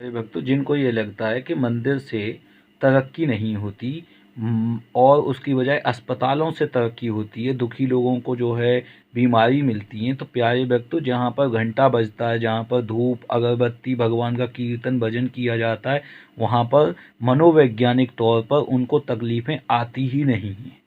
अरे भक्तों, जिनको ये लगता है कि मंदिर से तरक्की नहीं होती और उसकी बजाय अस्पतालों से तरक्की होती है, दुखी लोगों को जो है बीमारी मिलती है, तो प्यारे भक्तों, जहाँ पर घंटा बजता है, जहाँ पर धूप अगरबत्ती भगवान का कीर्तन भजन किया जाता है, वहाँ पर मनोवैज्ञानिक तौर पर उनको तकलीफ़ें आती ही नहीं हैं।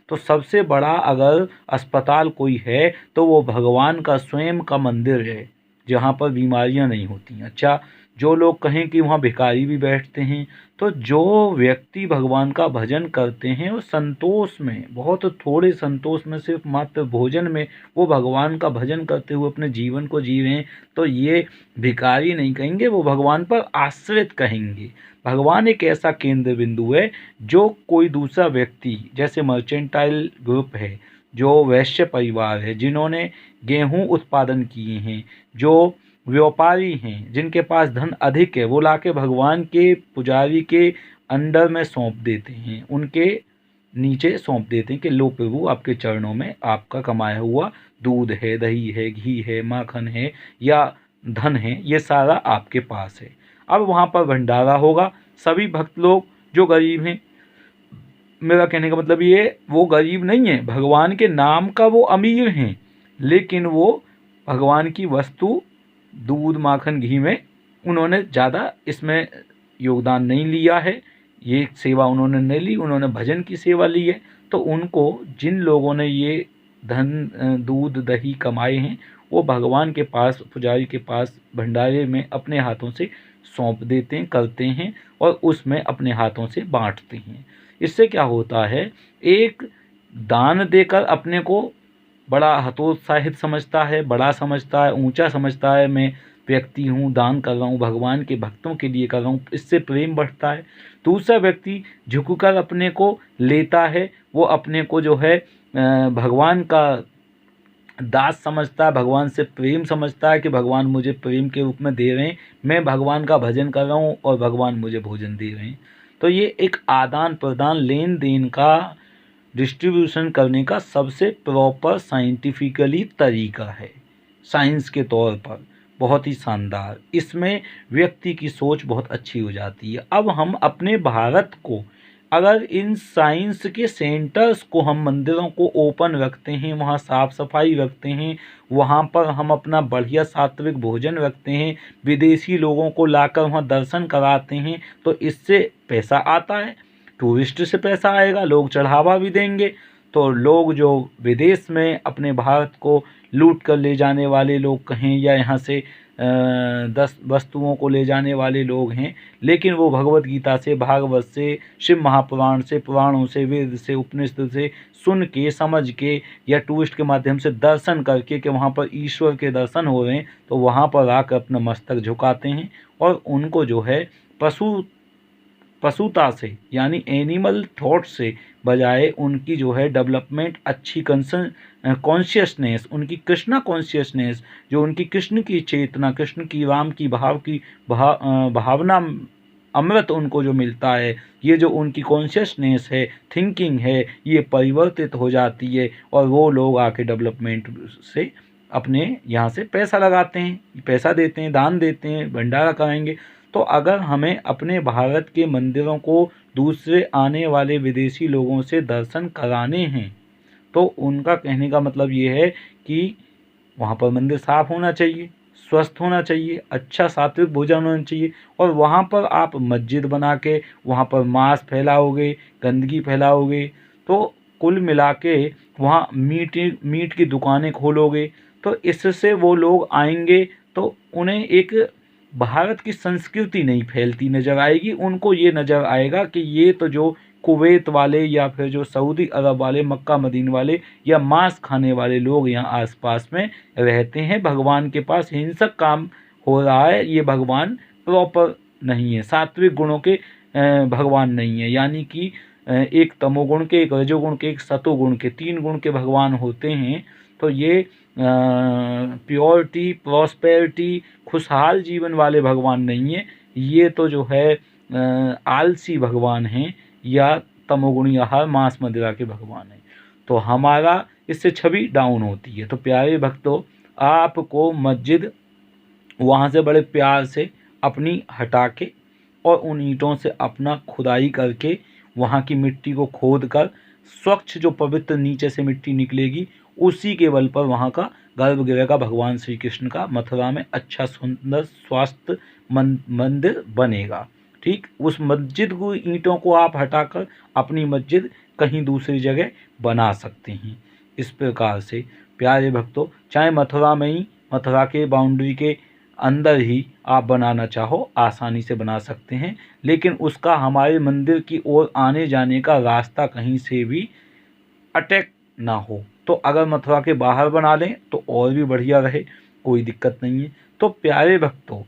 तो सबसे बड़ा अगर अस्पताल कोई है तो वो भगवान का स्वयं का मंदिर है, जहाँ पर बीमारियाँ नहीं होती। अच्छा, जो लोग कहें कि वहाँ भिखारी भी बैठते हैं, तो जो व्यक्ति भगवान का भजन करते हैं वो संतोष में, बहुत थोड़े संतोष में, सिर्फ मात्र भोजन में वो भगवान का भजन करते हुए अपने जीवन को जी रहे हैं, तो ये भिखारी नहीं कहेंगे, वो भगवान पर आश्रित कहेंगे। भगवान एक ऐसा केंद्र बिंदु है जो कोई दूसरा व्यक्ति, जैसे मर्चेंटाइल ग्रुप है, जो वैश्य परिवार है, जिन्होंने गेहूं उत्पादन किए हैं, जो व्यापारी हैं, जिनके पास धन अधिक है, वो लाके भगवान के पुजारी के अंडर में सौंप देते हैं, उनके नीचे सौंप देते हैं कि लो प्रभु, आपके चरणों में आपका कमाया हुआ दूध है, दही है, घी है, माखन है या धन है, ये सारा आपके पास है। अब वहाँ पर भंडारा होगा, सभी भक्त लोग जो गरीब हैं, मेरा कहने का मतलब ये, वो गरीब नहीं है, भगवान के नाम का वो अमीर हैं, लेकिन वो भगवान की वस्तु दूध माखन घी में उन्होंने ज़्यादा इसमें योगदान नहीं लिया है, ये सेवा उन्होंने नहीं ली, उन्होंने भजन की सेवा ली है। तो उनको, जिन लोगों ने ये धन दूध दही कमाए हैं, वो भगवान के पास, पुजारी के पास भंडारे में अपने हाथों से सौंप देते हैं, करते हैं और उसमें अपने हाथों से बांटते हैं। इससे क्या होता है, एक दान देकर अपने को बड़ा हतोत्साहित समझता है, बड़ा समझता है, ऊंचा समझता है, मैं व्यक्ति हूँ, दान कर रहा हूँ, भगवान के भक्तों के लिए कर रहा हूँ, इससे प्रेम बढ़ता है। दूसरा व्यक्ति झुककर अपने को लेता है, वो अपने को जो है भगवान का दास समझता है, भगवान से प्रेम समझता है कि भगवान मुझे प्रेम के रूप में दे रहे हैं, मैं भगवान का भजन कर रहा हूँ और भगवान मुझे भोजन दे रहे हैं। तो ये एक आदान प्रदान, लेन देन का, डिस्ट्रीब्यूशन करने का सबसे प्रॉपर साइंटिफिकली तरीका है, साइंस के तौर पर बहुत ही शानदार। इसमें व्यक्ति की सोच बहुत अच्छी हो जाती है। अब हम अपने भारत को, अगर इन साइंस के सेंटर्स को, हम मंदिरों को ओपन रखते हैं, वहाँ साफ़ सफाई रखते हैं, वहाँ पर हम अपना बढ़िया सात्विक भोजन रखते हैं, विदेशी लोगों को लाकर वहाँ दर्शन कराते हैं, तो इससे पैसा आता है, टूरिस्ट से पैसा आएगा, लोग चढ़ावा भी देंगे। तो लोग जो विदेश में अपने भारत को लूट कर ले जाने वाले लोग कहें, या यहाँ से 10 वस्तुओं को ले जाने वाले लोग हैं, लेकिन वो भगवत गीता से, भागवत से, शिव महापुराण से, पुराणों से, वेद से, उपनिषद से सुन के, समझ के, या टूरिस्ट के माध्यम से दर्शन करके कि वहाँ पर ईश्वर के दर्शन हो रहे हैं, तो वहाँ पर आकर अपना मस्तक झुकाते हैं और उनको जो है पशुता से, यानी एनिमल थॉट से बजाय उनकी जो है डेवलपमेंट, अच्छी कॉन्शियसनेस, उनकी कृष्णा कॉन्शियसनेस, जो उनकी कृष्ण की चेतना, कृष्ण की, राम की भावना, अमृत उनको जो मिलता है, ये जो उनकी कॉन्शियसनेस है, थिंकिंग है, ये परिवर्तित हो जाती है और वो लोग आके डेवलपमेंट से अपने यहाँ से पैसा लगाते हैं, पैसा देते हैं, दान देते हैं, भंडारा कराएंगे। तो अगर हमें अपने भारत के मंदिरों को दूसरे आने वाले विदेशी लोगों से दर्शन कराने हैं, तो उनका कहने का मतलब ये है कि वहाँ पर मंदिर साफ होना चाहिए, स्वस्थ होना चाहिए, अच्छा सात्विक भोजन होना चाहिए, और वहाँ पर आप मस्जिद बना के वहाँ पर मांस फैलाओगे, गंदगी फैलाओगे, तो कुल मिला के वहाँ मीट की दुकानें खोलोगे, तो इससे वो लोग आएंगे तो उन्हें एक भारत की संस्कृति नहीं फैलती नज़र आएगी, उनको ये नज़र आएगा कि ये तो जो कुवैत वाले या फिर जो सऊदी अरब वाले, मक्का मदीना वाले या मांस खाने वाले लोग यहाँ आसपास में रहते हैं, भगवान के पास हिंसक काम हो रहा है, ये भगवान प्रॉपर नहीं है, सात्विक गुणों के भगवान नहीं है, यानी कि एक तमोगुण के, एक रजोगुण के, एक सतोगुण के, 3 गुण के भगवान होते हैं। तो ये प्योरिटी, प्रॉस्पेरिटी, खुशहाल जीवन वाले भगवान नहीं है, ये तो जो है आलसी भगवान हैं या तमोगुणी आहार, मांस मदिरा के भगवान हैं। तो हमारा इससे छवि डाउन होती है। तो प्यारे भक्तों, आपको मस्जिद वहाँ से बड़े प्यार से अपनी हटा के और उन ईंटों से अपना खुदाई करके वहाँ की मिट्टी को खोद कर स्वच्छ जो पवित्र नीचे से मिट्टी निकलेगी उसी के बल पर वहाँ का गर्भगृह का भगवान श्री कृष्ण का मथुरा में अच्छा सुंदर स्वास्थ्य मंदिर बनेगा। ठीक, उस मस्जिद को ईंटों को आप हटाकर अपनी मस्जिद कहीं दूसरी जगह बना सकते हैं। इस प्रकार से प्यारे भक्तों, चाहे मथुरा में ही, मथुरा के बाउंड्री के अंदर ही आप बनाना चाहो आसानी से बना सकते हैं, लेकिन उसका हमारे मंदिर की ओर आने जाने का रास्ता कहीं से भी अटैक ना हो। तो अगर मथुरा के बाहर बना लें तो और भी बढ़िया रहे, कोई दिक्कत नहीं है। तो प्यारे भक्तों,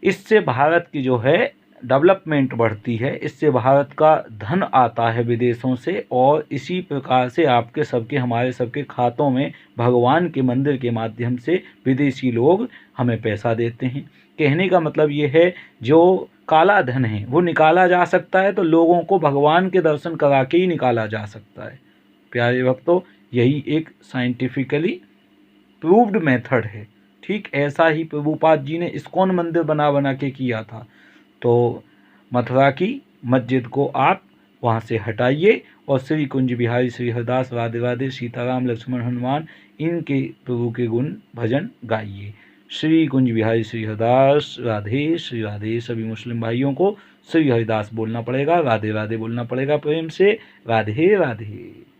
इससे भारत की जो है डेवलपमेंट बढ़ती है, इससे भारत का धन आता है विदेशों से, और इसी प्रकार से आपके सबके हमारे सबके खातों में भगवान के मंदिर के माध्यम से विदेशी लोग हमें पैसा देते हैं। कहने का मतलब ये है, जो काला धन है वो निकाला जा सकता है तो लोगों को भगवान के दर्शन करा के ही निकाला जा सकता है। प्यारे भक्तों, यही एक साइंटिफिकली प्रूव्ड मेथड है। ठीक ऐसा ही प्रभुपाद जी ने इस्कॉन मंदिर बना बना के किया था। तो मथुरा की मस्जिद को आप वहाँ से हटाइए और श्री कुंज बिहारी श्री हरदास राधे राधे सीताराम लक्ष्मण हनुमान इनके प्रभु के गुण भजन गाइए। श्री कुंज बिहारी श्री हरदास राधे श्री राधे। सभी मुस्लिम भाइयों को श्री हरिदास बोलना पड़ेगा, राधे राधे बोलना पड़ेगा प्रेम से। राधे राधे।